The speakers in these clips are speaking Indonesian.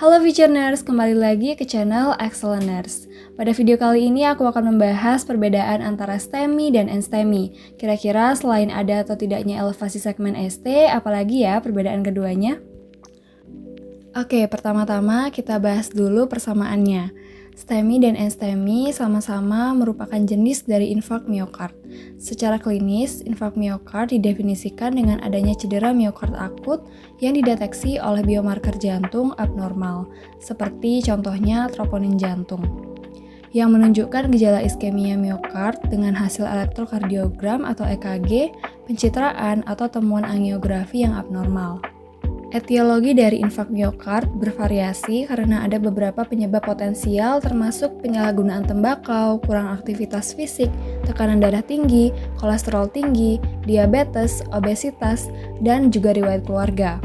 Halo Futureners, kembali lagi ke channel Excellenters. Pada video kali ini aku akan membahas perbedaan antara STEMI dan NSTEMI. Kira-kira selain ada atau tidaknya elevasi segmen ST, apalagi ya perbedaan keduanya? Oke, pertama-tama kita bahas dulu persamaannya. STEMI dan NSTEMI sama-sama merupakan jenis dari infark miokard. Secara klinis, infark miokard didefinisikan dengan adanya cedera miokard akut yang dideteksi oleh biomarker jantung abnormal, seperti contohnya troponin jantung, yang menunjukkan gejala iskemia miokard dengan hasil elektrokardiogram atau EKG, pencitraan, atau temuan angiografi yang abnormal. Etiologi dari infark miokard bervariasi karena ada beberapa penyebab potensial termasuk penyalahgunaan tembakau, kurang aktivitas fisik, tekanan darah tinggi, kolesterol tinggi, diabetes, obesitas, dan juga riwayat keluarga.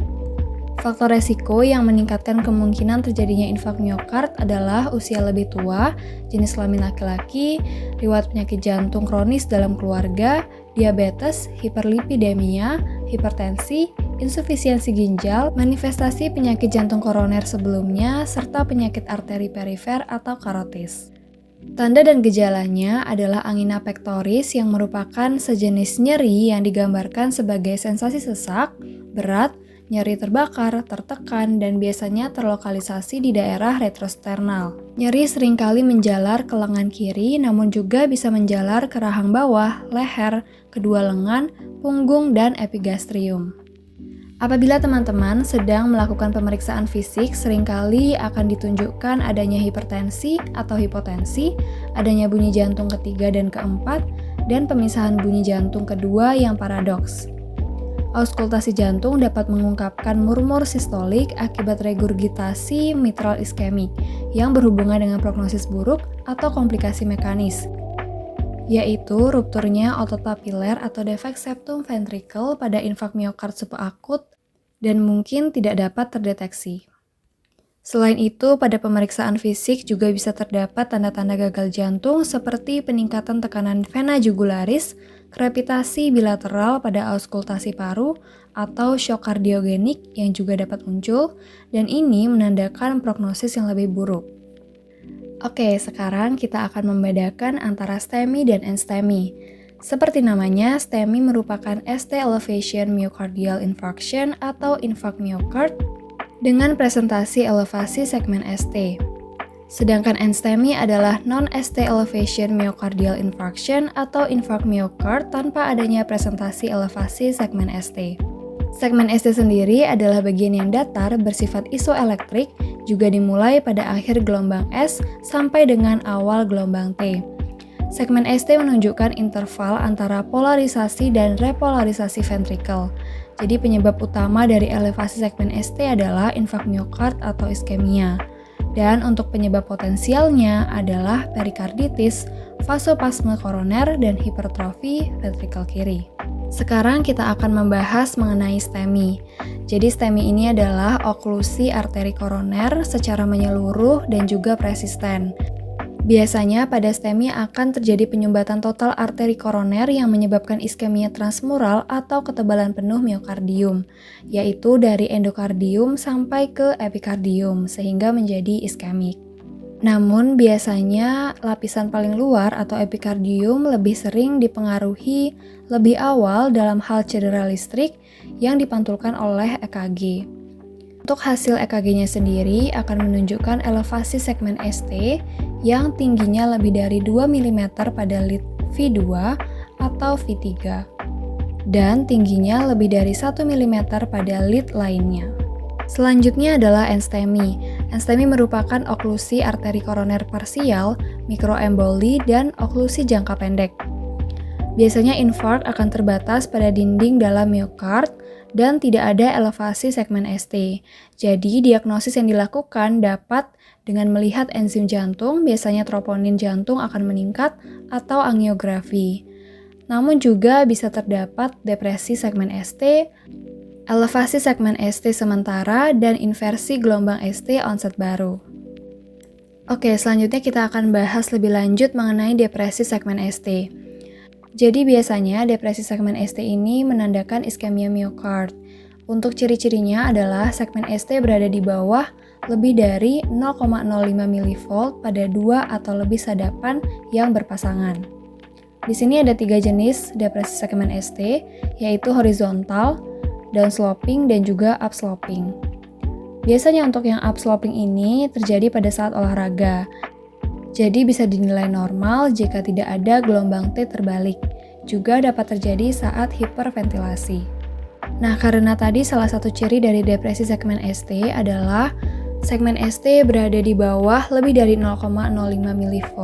Faktor resiko yang meningkatkan kemungkinan terjadinya infark miokard adalah usia lebih tua, jenis kelamin laki-laki, riwayat penyakit jantung kronis dalam keluarga, diabetes, hiperlipidemia, hipertensi, insufisiensi ginjal, manifestasi penyakit jantung koroner sebelumnya, serta penyakit arteri perifer atau karotis. Tanda dan gejalanya adalah angina pectoris yang merupakan sejenis nyeri yang digambarkan sebagai sensasi sesak, berat, nyeri terbakar, tertekan, dan biasanya terlokalisasi di daerah retrosternal. Nyeri seringkali menjalar ke lengan kiri, namun juga bisa menjalar ke rahang bawah, leher, kedua lengan, punggung, dan epigastrium. Apabila teman-teman sedang melakukan pemeriksaan fisik, seringkali akan ditunjukkan adanya hipertensi atau hipotensi, adanya bunyi jantung ketiga dan keempat, dan pemisahan bunyi jantung kedua yang paradoks. Auskultasi jantung dapat mengungkapkan murmur sistolik akibat regurgitasi mitral iskemik yang berhubungan dengan prognosis buruk atau komplikasi mekanis, yaitu rupturnya otot papiler atau defek septum ventricle pada infark miokard subakut dan mungkin tidak dapat terdeteksi. Selain itu, pada pemeriksaan fisik juga bisa terdapat tanda-tanda gagal jantung seperti peningkatan tekanan vena jugularis, krepitasi bilateral pada auskultasi paru, atau shock kardiogenik yang juga dapat muncul, dan ini menandakan prognosis yang lebih buruk. Oke, sekarang kita akan membedakan antara STEMI dan NSTEMI. Seperti namanya, STEMI merupakan ST elevation myocardial infarction atau infark miokard dengan presentasi elevasi segmen ST. Sedangkan NSTEMI adalah non-ST elevation myocardial infarction atau infark miokard tanpa adanya presentasi elevasi segmen ST. Segmen ST sendiri adalah bagian yang datar bersifat isoelektrik, juga dimulai pada akhir gelombang S sampai dengan awal gelombang T. Segmen ST menunjukkan interval antara polarisasi dan repolarisasi ventrikel. Jadi penyebab utama dari elevasi segmen ST adalah infark miokard atau iskemia. Dan untuk penyebab potensialnya adalah perikarditis, vasopasme koroner, dan hipertrofi ventrikel kiri. Sekarang kita akan membahas mengenai STEMI. Jadi STEMI ini adalah oklusi arteri koroner secara menyeluruh dan juga persisten. Biasanya pada STEMI akan terjadi penyumbatan total arteri koroner yang menyebabkan iskemia transmural atau ketebalan penuh miokardium, yaitu dari endokardium sampai ke epikardium sehingga menjadi iskemik. Namun biasanya lapisan paling luar atau epikardium lebih sering dipengaruhi lebih awal dalam hal cedera listrik yang dipantulkan oleh EKG. Untuk hasil EKG-nya sendiri akan menunjukkan elevasi segmen ST yang tingginya lebih dari 2 mm pada lead V2 atau V3 dan tingginya lebih dari 1 mm pada lead lainnya. Selanjutnya adalah NSTEMI. NSTEMI merupakan oklusi arteri koroner parsial, mikroemboli, dan oklusi jangka pendek. Biasanya infark akan terbatas pada dinding dalam miokard dan tidak ada elevasi segmen ST. Jadi, diagnosis yang dilakukan dapat dengan melihat enzim jantung, biasanya troponin jantung akan meningkat, atau angiografi. Namun juga bisa terdapat depresi segmen ST, elevasi segmen ST sementara, dan inversi gelombang ST onset baru. Oke, selanjutnya kita akan bahas lebih lanjut mengenai depresi segmen ST. Jadi biasanya depresi segmen ST ini menandakan iskemia miokard. Untuk ciri-cirinya adalah segmen ST berada di bawah lebih dari 0,05 mV pada 2 atau lebih sadapan yang berpasangan. Di sini ada 3 jenis depresi segmen ST, yaitu horizontal, downsloping, dan juga upsloping. Biasanya untuk yang upsloping ini terjadi pada saat olahraga, jadi bisa dinilai normal jika tidak ada gelombang T terbalik. Juga dapat terjadi saat hiperventilasi. Nah, karena tadi salah satu ciri dari depresi segmen ST adalah segmen ST berada di bawah lebih dari 0,05 mV,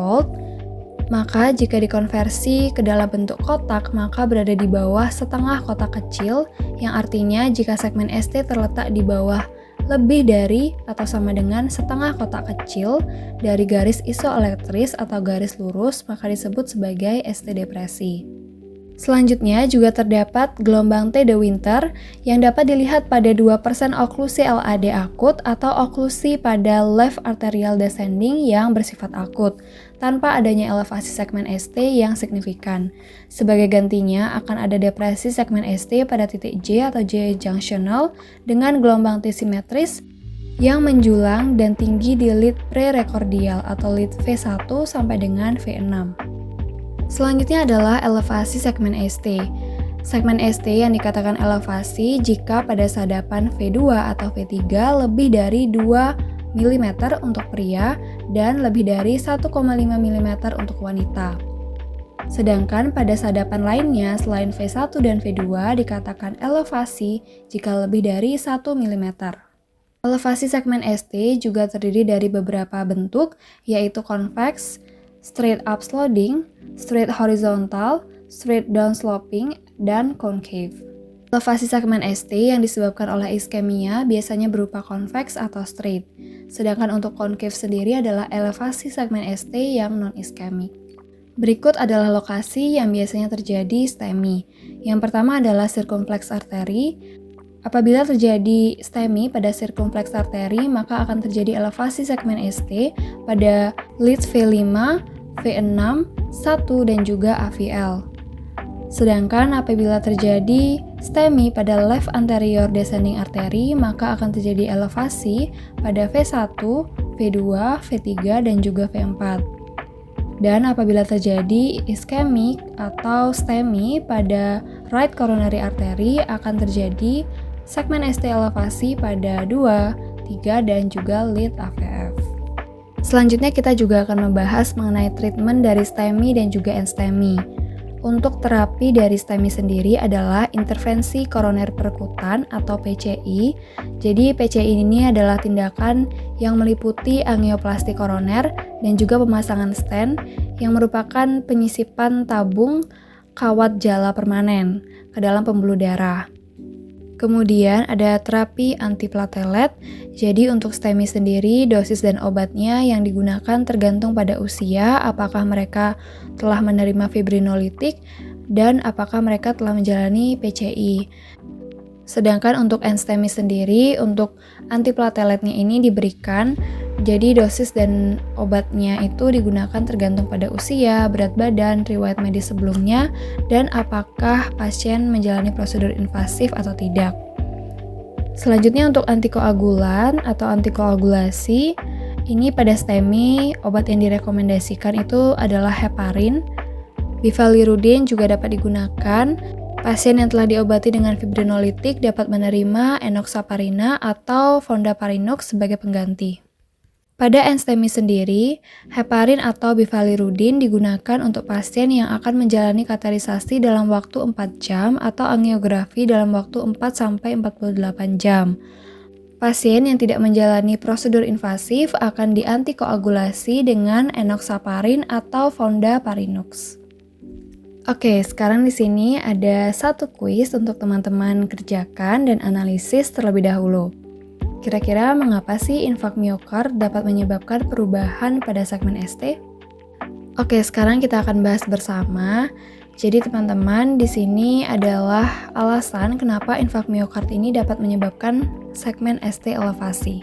maka jika dikonversi ke dalam bentuk kotak, maka berada di bawah setengah kotak kecil, yang artinya jika segmen ST terletak di bawah lebih dari atau sama dengan setengah kotak kecil dari garis isoelektris atau garis lurus, maka disebut sebagai ST depresi. Selanjutnya juga terdapat gelombang T de Winter yang dapat dilihat pada 2% oklusi LAD akut atau oklusi pada left arterial descending yang bersifat akut, tanpa adanya elevasi segmen ST yang signifikan. Sebagai gantinya akan ada depresi segmen ST pada titik J atau J junctional dengan gelombang T simetris yang menjulang dan tinggi di lead prerekordial atau lead V1 sampai dengan V6. Selanjutnya adalah elevasi segmen ST. Segmen ST yang dikatakan elevasi jika pada sadapan V2 atau V3 lebih dari 2 mm untuk pria dan lebih dari 1,5 mm untuk wanita. Sedangkan pada sadapan lainnya selain V1 dan V2 dikatakan elevasi jika lebih dari 1 mm. Elevasi segmen ST juga terdiri dari beberapa bentuk, yaitu convex, straight upsloping, straight horizontal, straight downsloping, dan concave. Elevasi segmen ST yang disebabkan oleh iskemia biasanya berupa convex atau straight, sedangkan untuk concave sendiri adalah elevasi segmen ST yang non-iskemik. Berikut adalah lokasi yang biasanya terjadi STEMI. Yang pertama adalah circumflex artery. Apabila terjadi STEMI pada circumflex artery, maka akan terjadi elevasi segmen ST pada lead V5, V6, 1, dan juga AVL. Sedangkan apabila terjadi STEMI pada left anterior descending artery, maka akan terjadi elevasi pada V1, V2, V3, dan juga V4. Dan apabila terjadi iskemik atau STEMI pada right coronary artery, akan terjadi segmen ST elevasi pada 2, 3, dan juga lead AVF. Selanjutnya kita juga akan membahas mengenai treatment dari STEMI dan juga NSTEMI. Untuk terapi dari STEMI sendiri adalah intervensi koroner perkutan atau PCI. Jadi PCI ini adalah tindakan yang meliputi angioplasti koroner dan juga pemasangan stent yang merupakan penyisipan tabung kawat jala permanen ke dalam pembuluh darah. Kemudian ada terapi antiplatelet. Jadi untuk STEMI sendiri, dosis dan obatnya yang digunakan tergantung pada usia, apakah mereka telah menerima fibrinolitik, dan apakah mereka telah menjalani PCI. Sedangkan untuk NSTEMI sendiri, untuk antiplateletnya ini diberikan, jadi dosis dan obatnya itu digunakan tergantung pada usia, berat badan, riwayat medis sebelumnya, dan apakah pasien menjalani prosedur invasif atau tidak. Selanjutnya untuk antikoagulan atau antikoagulasi, ini pada STEMI, obat yang direkomendasikan itu adalah heparin. Bivalirudin juga dapat digunakan. Pasien yang telah diobati dengan fibrinolitik dapat menerima enoxaparina atau fondaparinux sebagai pengganti. Pada NSTEMI sendiri, heparin atau bivalirudin digunakan untuk pasien yang akan menjalani kateterisasi dalam waktu 4 jam atau angiografi dalam waktu 4-48 jam. Pasien yang tidak menjalani prosedur invasif akan diantikoagulasi dengan enoxaparin atau fondaparinux. Oke, sekarang di sini ada satu kuis untuk teman-teman kerjakan dan analisis terlebih dahulu. Kira-kira mengapa sih infark miokard dapat menyebabkan perubahan pada segmen ST? Oke, sekarang kita akan bahas bersama. Jadi teman-teman, di sini adalah alasan kenapa infark miokard ini dapat menyebabkan segmen ST elevasi.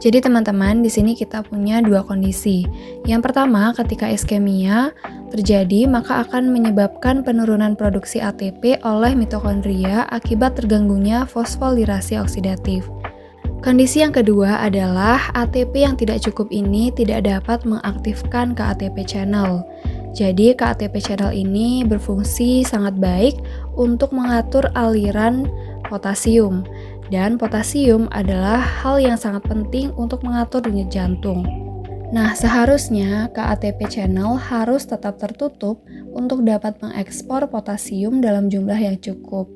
Jadi teman-teman, di sini kita punya dua kondisi. Yang pertama, ketika iskemia terjadi, maka akan menyebabkan penurunan produksi ATP oleh mitokondria akibat terganggunya fosfolirasi oksidatif. Kondisi yang kedua adalah ATP yang tidak cukup ini tidak dapat mengaktifkan KATP channel. Jadi KATP channel ini berfungsi sangat baik untuk mengatur aliran potasium. Dan potasium adalah hal yang sangat penting untuk mengatur denyut jantung. Nah, seharusnya KATP channel harus tetap tertutup untuk dapat mengekspor potasium dalam jumlah yang cukup.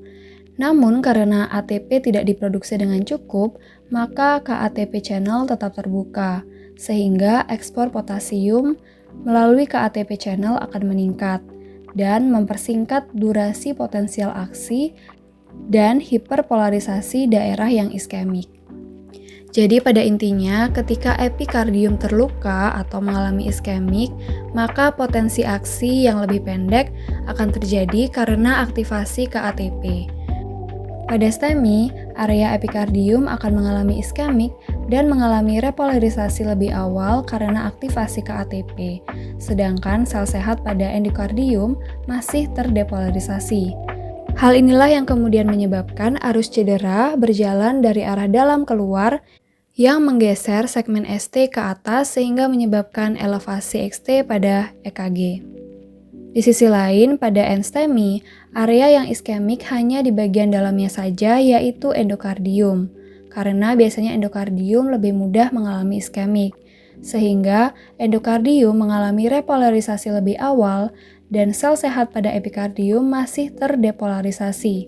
Namun, karena ATP tidak diproduksi dengan cukup, maka KATP channel tetap terbuka, sehingga ekspor potasium melalui KATP channel akan meningkat dan mempersingkat durasi potensial aksi dan hiperpolarisasi daerah yang iskemik. Jadi pada intinya, ketika epikardium terluka atau mengalami iskemik, maka potensi aksi yang lebih pendek akan terjadi karena aktivasi KATP. Pada STEMI, area epikardium akan mengalami iskemik dan mengalami repolarisasi lebih awal karena aktivasi KATP, sedangkan sel sehat pada endokardium masih terdepolarisasi. Hal inilah yang kemudian menyebabkan arus cedera berjalan dari arah dalam keluar yang menggeser segmen ST ke atas sehingga menyebabkan elevasi XT pada EKG. Di sisi lain, pada NSTEMI, area yang iskemik hanya di bagian dalamnya saja yaitu endokardium, karena biasanya endokardium lebih mudah mengalami iskemik, sehingga endokardium mengalami repolarisasi lebih awal dan sel sehat pada epikardium masih terdepolarisasi.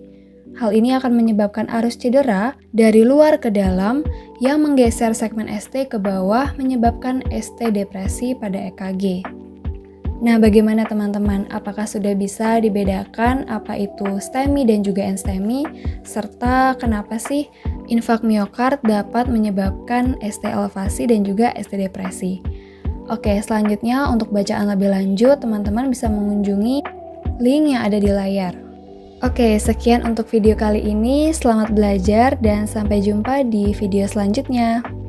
Hal ini akan menyebabkan arus cedera dari luar ke dalam yang menggeser segmen ST ke bawah menyebabkan ST depresi pada EKG. Nah, bagaimana teman-teman? Apakah sudah bisa dibedakan apa itu STEMI dan juga NSTEMI? Serta kenapa sih infark miokard dapat menyebabkan ST elevasi dan juga ST depresi? Oke, selanjutnya untuk bacaan lebih lanjut, teman-teman bisa mengunjungi link yang ada di layar. Oke, sekian untuk video kali ini. Selamat belajar dan sampai jumpa di video selanjutnya.